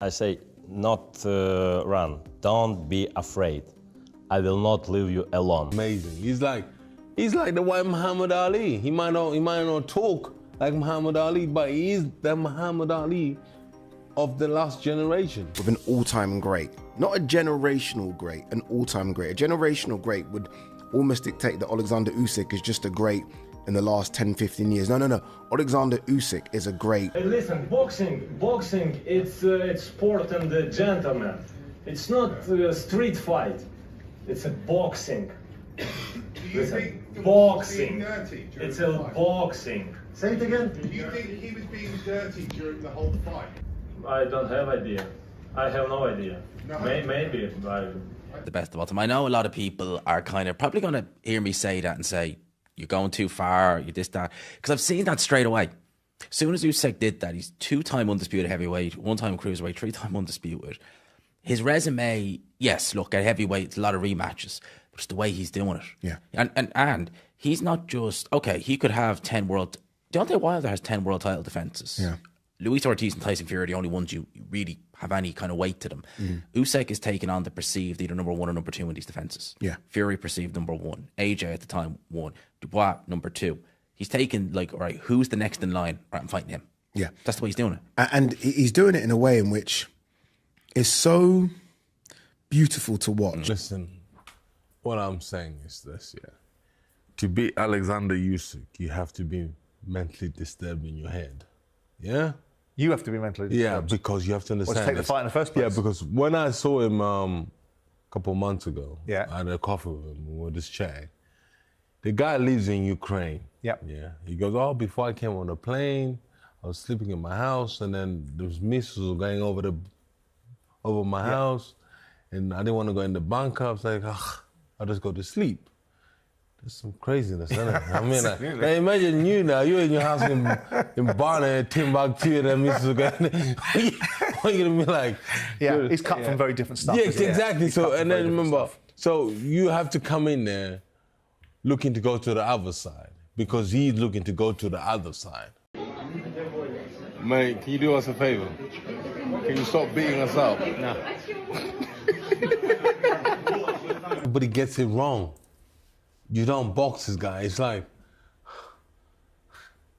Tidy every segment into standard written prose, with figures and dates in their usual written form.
I say, not run. Don't be afraid. I will not leave you alone. Amazing. He's like the white Muhammad Ali. He might not talk like Muhammad Ali, but he is the Muhammad Ali of the last generation. With an all-time great. Not a generational great, an all-time great. A generational great would almost dictate that Alexander Usyk is just a great in the last 10, 15 years. No. Alexander Usyk is a great. Hey, listen, boxing, it's sport and the gentleman. It's not a street fight. It's a boxing. Listen, boxing. It's a boxing. Say it again. Do you think he was being dirty during the whole fight? I don't have idea. I have no idea. No. Maybe. The best of all time. I know a lot of people are kind of probably going to hear me say that and say, you're going too far, you this, that. Because I've seen that straight away. As soon as Usyk did that, he's 2-time undisputed heavyweight, 1-time cruiserweight, 3-time undisputed. His resume, yes, look, at heavyweight, it's a lot of rematches. But it's the way he's doing it. Yeah. And he's not just, okay, he could have 10 world... Deontay Wilder has 10 world title defenses. Yeah. Luis Ortiz and Tyson Fury are the only ones you really have any kind of weight to them. Usyk is taking on the perceived either number 1 or number 2 in these defenses. Yeah. Fury perceived number 1. AJ at the time 1. Dubois number 2. He's taking like, all right, who's the next in line? All right, I'm fighting him. Yeah. That's the way he's doing it. And he's doing it in a way in which is so beautiful to watch. Listen, what I'm saying is this, yeah. To beat Alexander Usyk, you have to be mentally disturbed in your head. Yeah? You have to be mentally disturbed. Yeah, because you have to understand. Take the fight in the first place. Yeah, because when I saw him a couple of months ago, yeah. I had a coffee with him, we were just chatting. The guy lives in Ukraine. Yep. Yeah. He goes, oh, before I came on the plane, I was sleeping in my house, and then those missiles were going over my house, and I didn't want to go in the bunker. I was like, I'll just go to sleep. There's some craziness, isn't it? I mean, like, imagine you're in your house in Barna, Timbuktu, and then missiles are going. What are you gonna be like? Yeah, he's cut from very different stuff. Yeah, exactly. So, and then remember, so you have to come in there looking to go to the other side because he's looking to go to the other side. Mate, can you do us a favor? Can you stop beating us up? No. But he gets it wrong. You don't box this guy. It's like,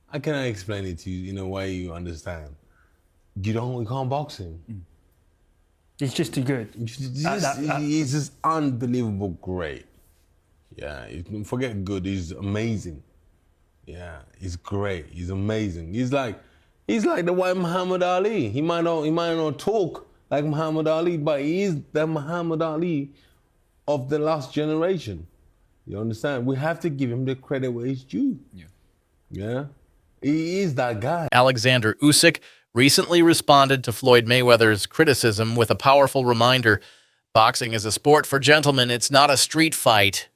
how can I explain it to you in a way you understand? You can't box him. He's just too good. He's just unbelievable great. Yeah, forget good, he's amazing. Yeah, he's great, he's amazing. He's like the white Muhammad Ali. He might not talk like Muhammad Ali, but he is the Muhammad Ali of the last generation. You understand? We have to give him the credit where it's due. Yeah? He is that guy. Alexander Usyk recently responded to Floyd Mayweather's criticism with a powerful reminder. Boxing is a sport for gentlemen. It's not a street fight.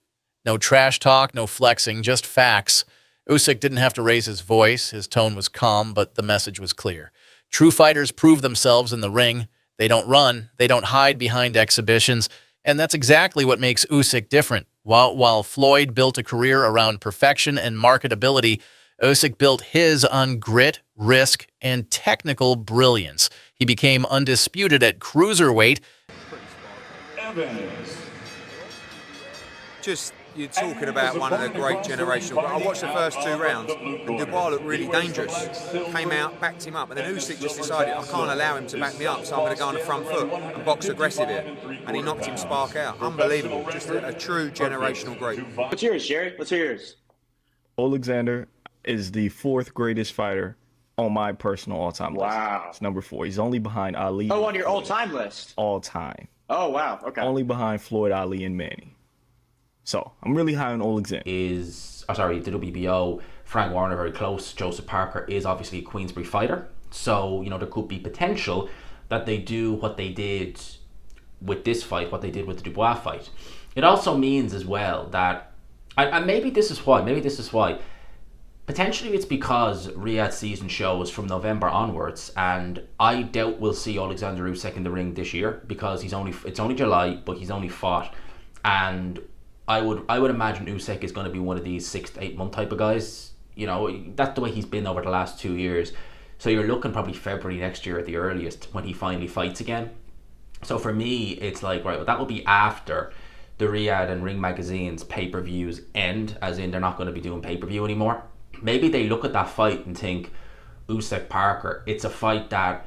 No trash talk, no flexing, just facts. Usyk didn't have to raise his voice. His tone was calm, but the message was clear. True fighters prove themselves in the ring. They don't run. They don't hide behind exhibitions. And that's exactly what makes Usyk different. While Floyd built a career around perfection and marketability, Usyk built his on grit, risk, and technical brilliance. He became undisputed at cruiserweight. Just, you're talking about one of the great generational. I watched the first 2 rounds, and Dubois looked really dangerous. Came out, backed him up, and then Usyk just decided, I can't allow him to back me up, so I'm going to go on the front foot and box aggressive here. And he knocked him spark out. Unbelievable. Just a true generational great. What's yours, Jerry? What's yours? Alexander is the 4th greatest fighter on my personal all-time list. Wow. It's number 4. He's only behind Ali. Oh, on your all-time list? All time. Oh, wow. Okay. Only behind Floyd, Ali, and Manny. So, I'm really high on Alexander. The WBO, Frank Warner very close. Joseph Parker is obviously a Queensberry fighter. So, there could be potential that they do what they did with this fight, what they did with the Dubois fight. It also means as well that, and maybe this is why, potentially it's because Riyadh's season show is from November onwards, and I doubt we'll see Alexander Usyk in the ring this year because it's only July, but he's only fought, and I would imagine Usyk is going to be one of these 6 to 8 month type of guys. That's the way he's been over the last 2 years. So you're looking probably February next year at the earliest when he finally fights again. So for me, it's like, right, well, that will be after the Riyadh and Ring Magazine's pay-per-views end, as in they're not going to be doing pay-per-view anymore. Maybe they look at that fight and think, Usyk Parker, it's a fight that,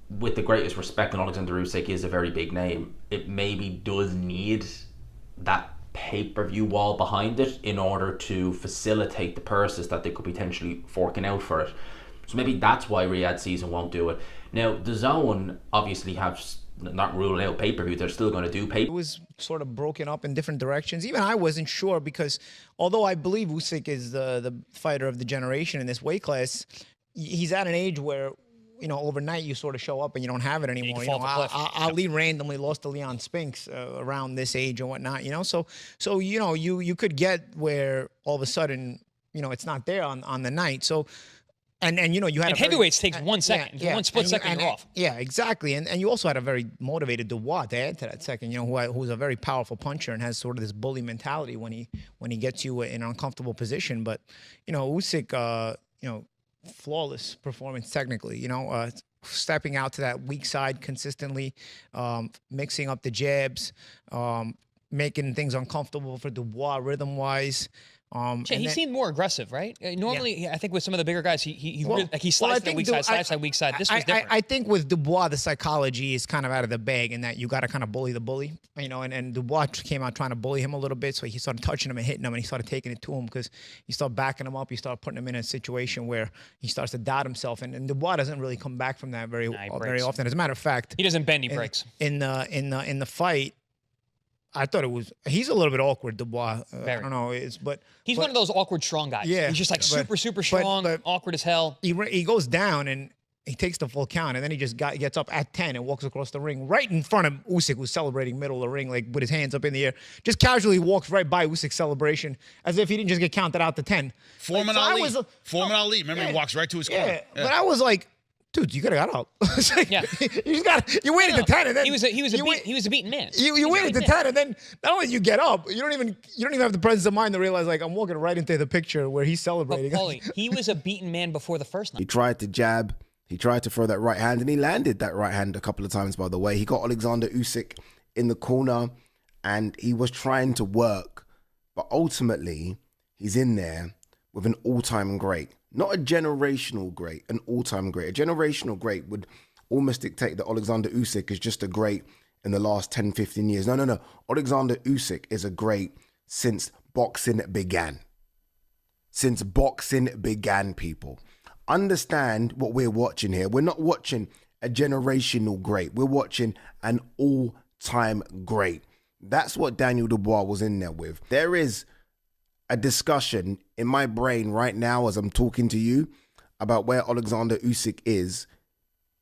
with the greatest respect, and Alexander Usyk is a very big name, it maybe does need that pay-per-view wall behind it in order to facilitate the purses that they could potentially forking out for it. So maybe that's why Riyadh season won't do it. Now, the Zone obviously have not ruling out pay-per-view. They're still going to do pay-per-view. It was sort of broken up in different directions. Even I wasn't sure, because although I believe Usyk is the fighter of the generation in this weight class, he's at an age where, you know, overnight you sort of show up and you don't have it anymore. You know, Ali randomly lost to Leon Spinks around this age and whatnot. You know, so you know, you could get where all of a sudden, you know, it's not there on the night. So. And you know, you had heavyweights takes 1 second. One split second, you're off. Yeah, exactly. And you also had a very motivated Dubois to add to that second. You know, who's a very powerful puncher and has sort of this bully mentality when he gets you in an uncomfortable position. But you know, Usyk, you know, flawless performance technically. You know, stepping out to that weak side consistently, mixing up the jabs, making things uncomfortable for Dubois rhythm-wise. He seemed more aggressive, right? Normally, I think with some of the bigger guys, he sliced that weak side, sliced that weak side. This was different. I think with Dubois, the psychology is kind of out of the bag in that you got to kind of bully the bully, you know. And Dubois came out trying to bully him a little bit, so he started touching him and hitting him, and he started taking it to him because you start backing him up, you start putting him in a situation where he starts to doubt himself, and Dubois doesn't really come back from that very often. As a matter of fact, he doesn't bend, he breaks. In the fight, I thought he's a little bit awkward, Dubois. I don't know, but he's one of those awkward strong guys. Yeah, he's just like super strong, awkward as hell. He goes down and he takes the full count, and then he just gets up at 10 and walks across the ring right in front of Usyk, who's celebrating middle of the ring, like with his hands up in the air. Just casually walks right by Usyk's celebration as if he didn't just get counted out to 10. Foreman Ali. Remember, he walks right to his corner. Yeah, but I was like, dude, you could have got out. You waited to 10, and then he was a beaten man. You waited to 10, and then not only you get up, you don't even have the presence of mind to realize, like, I'm walking right into the picture where he's celebrating. But Paulie, he was a beaten man before the first night. He tried to jab, he tried to throw that right hand, and he landed that right hand a couple of times, by the way. He got Alexander Usyk in the corner, and he was trying to work, but ultimately he's in there with an all-time great. Not a generational great, an all-time great. A generational great would almost dictate that Alexander Usyk is just a great in the last 10, 15 years. No. Alexander Usyk is a great since boxing began. Since boxing began, people. Understand what we're watching here. We're not watching a generational great. We're watching an all-time great. That's what Daniel Dubois was in there with. There is a discussion in my brain right now as I'm talking to you about where Alexander Usyk is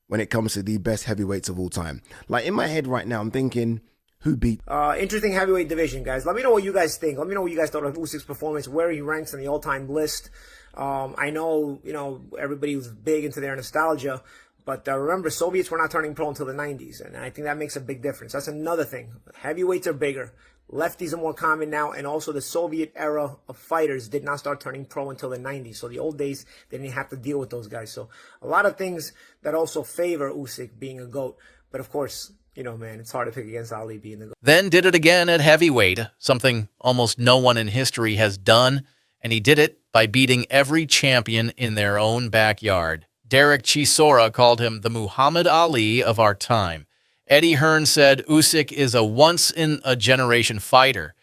when it comes to the best heavyweights of all time. Like, in my head right now, I'm thinking, who beat? Interesting heavyweight division, guys. Let me know what you guys think. Let me know what you guys thought of Usyk's performance, where he ranks on the all-time list. I know, you know, everybody was big into their nostalgia, but remember, Soviets were not turning pro until the 90s, and I think that makes a big difference. That's another thing. Heavyweights are bigger. Lefties are more common now, and also the Soviet era of fighters did not start turning pro until the 90s. So the old days, they didn't have to deal with those guys. So a lot of things that also favor Usyk being a GOAT. But of course, you know, man, it's hard to pick against Ali being the GOAT. Then did it again at heavyweight, something almost no one in history has done, and he did it by beating every champion in their own backyard. Derek Chisora called him the Muhammad Ali of our time. Eddie Hearn said Usyk is a once-in-a-generation fighter.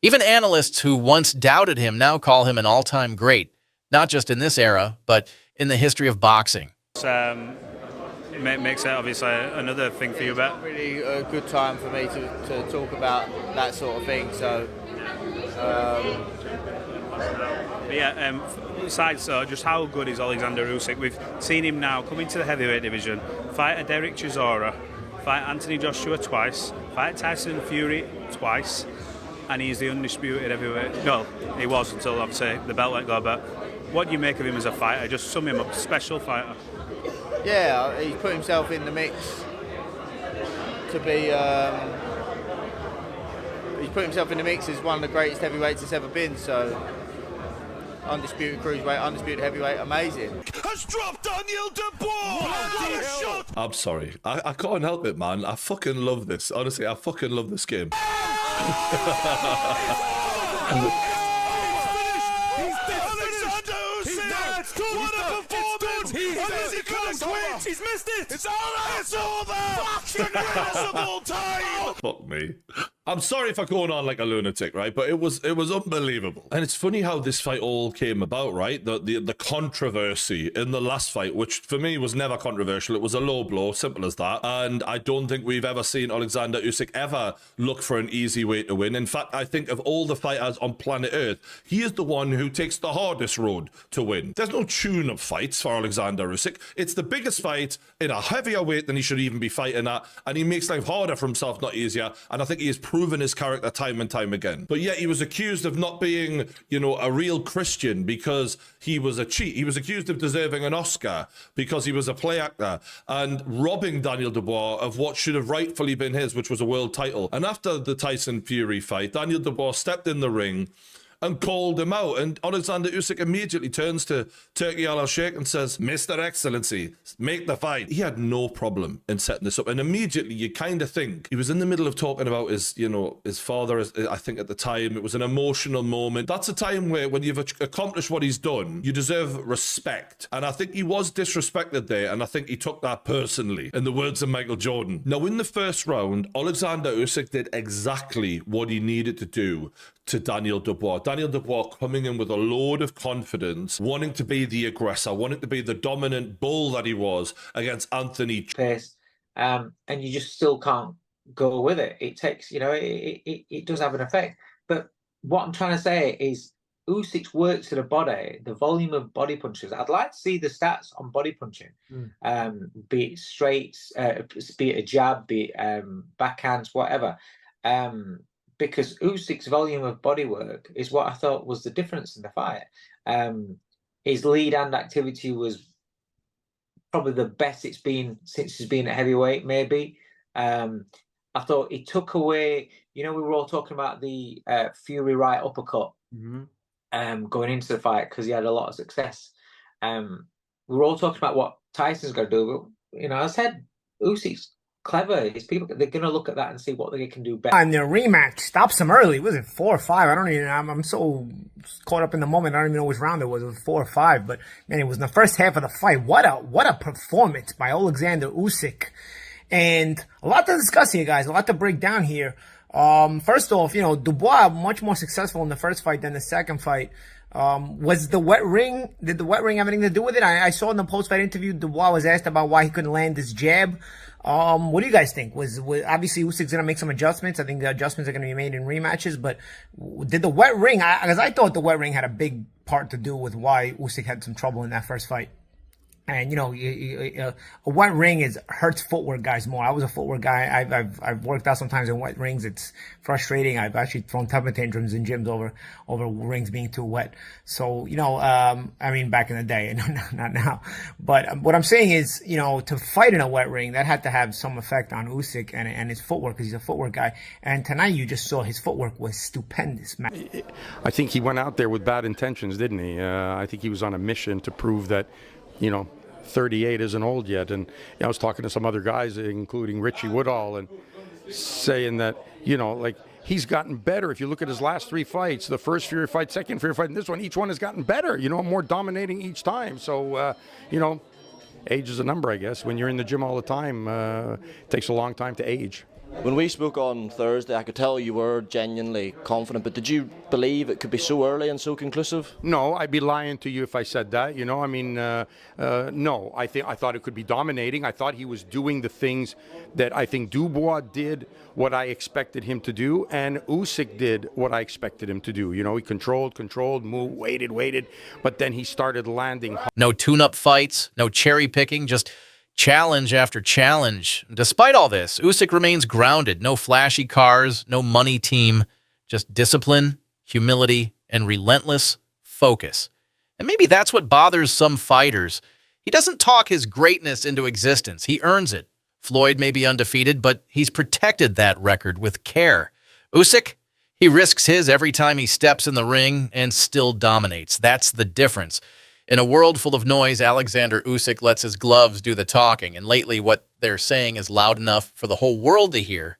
Even analysts who once doubted him now call him an all-time great, not just in this era, but in the history of boxing. It makes it obviously another thing for you, but really a good time for me to talk about that sort of thing. So, besides just how good is Alexander Usyk? We've seen him now come into the heavyweight division, fight a Derek Chisora, fight Anthony Joshua twice, fight Tyson Fury twice, and he's the undisputed heavyweight. Well, he was until obviously the belt let go. But what do you make of him as a fighter? Just sum him up, special fighter. Yeah, he's put himself in the mix to be. He's put himself in the mix as one of the greatest heavyweights that's ever been. So undisputed cruiserweight, undisputed heavyweight, amazing. Has dropped Daniel Dubois! What a shot! I'm sorry. I can't help it, man. I fucking love this. Honestly, I fucking love this game. He's missed it! It's over! It's over! Fucking impossible time! Fuck me. I'm sorry for going on like a lunatic, right? But it was unbelievable. And it's funny how this fight all came about, right? The controversy in the last fight, which for me was never controversial. It was a low blow, simple as that. And I don't think we've ever seen Alexander Usyk ever look for an easy way to win. In fact, I think of all the fighters on planet Earth, he is the one who takes the hardest road to win. There's no tune-up fights for Alexander Usyk. It's the biggest fight in a heavier weight than he should even be fighting at, and he makes life harder for himself, not easier. And I think he has proven his character time and time again. But yet he was accused of not being, a real Christian because he was a cheat. He was accused of deserving an Oscar because he was a play actor and robbing Daniel Dubois of what should have rightfully been his, which was a world title. And after the Tyson Fury fight, Daniel Dubois stepped in the ring and called him out. And Alexander Usyk immediately turns to Turki Al-Sheikh and says, Mr. Excellency, make the fight. He had no problem in setting this up. And immediately you kind of think he was in the middle of talking about his, his father, I think at the time. It was an emotional moment. That's a time where when you've accomplished what he's done, you deserve respect. And I think he was disrespected there. And I think he took that personally, in the words of Michael Jordan. Now, in the first round, Alexander Usyk did exactly what he needed to do to Daniel Dubois. Daniel Dubois coming in with a load of confidence, wanting to be the aggressor, wanting to be the dominant bull that he was against Anthony. Pace, and you just still can't go with it. It takes, it does have an effect. But what I'm trying to say is Usyk's work to the body, the volume of body punches. I'd like to see the stats on body punching, be it straights, be it a jab, be it backhands, whatever. Because Usyk's volume of body work is what I thought was the difference in the fight. His lead hand activity was probably the best it's been since he's been at heavyweight, maybe. I thought he took away, we were all talking about the Fury right uppercut going into the fight because he had a lot of success. We were all talking about what Tyson's going to do, but, I said Usyk's clever. These people, they're going to look at that and see what they can do better. And the rematch stops him early. Was it 4 or 5? I don't even. I'm so caught up in the moment. I don't even know which round it was. It was 4 or 5. But man, it was in the first half of the fight. What a performance by Alexander Usyk. And a lot to discuss here, guys. A lot to break down here. First off, Dubois much more successful in the first fight than the second fight. Was the wet ring? Did the wet ring have anything to do with it? I saw in the post-fight interview, Dubois was asked about why he couldn't land his jab. What do you guys think? Was obviously Usyk's gonna make some adjustments. I think the adjustments are gonna be made in rematches. But did the wet ring? Because I thought the wet ring had a big part to do with why Usyk had some trouble in that first fight. And a wet ring hurts footwork guys more. I was a footwork guy. I've worked out sometimes in wet rings. It's frustrating. I've actually thrown temper tantrums in gyms over rings being too wet. So back in the day, not now. But what I'm saying is, to fight in a wet ring, that had to have some effect on Usyk and his footwork because he's a footwork guy. And tonight you just saw his footwork was stupendous, man. I think he went out there with bad intentions, didn't he? I think he was on a mission to prove that, 38 isn't old yet. And I was talking to some other guys, including Richie Woodall, and saying that, he's gotten better. If you look at his last 3 fights, the first Fury fight, second Fury fight, and this one, each one has gotten better, more dominating each time. So, age is a number, I guess. When you're in the gym all the time, it takes a long time to age. When we spoke on Thursday, I could tell you were genuinely confident, but did you believe it could be so early and so conclusive? No, I'd be lying to you if I said that, no. I thought it could be dominating. I thought he was doing the things that I think Dubois did what I expected him to do, and Usyk did what I expected him to do. He controlled, moved, waited, but then he started landing. No tune-up fights, no cherry-picking, just challenge after challenge. Despite all this, Usyk remains grounded. No flashy cars, no money team, just discipline, humility, and relentless focus. And maybe that's what bothers some fighters. He doesn't talk his greatness into existence. He earns it. Floyd may be undefeated, but he's protected that record with care. Usyk, He risks his every time he steps in the ring and still dominates. That's the difference. In a world full of noise, Alexander Usyk lets his gloves do the talking, and lately what they're saying is loud enough for the whole world to hear.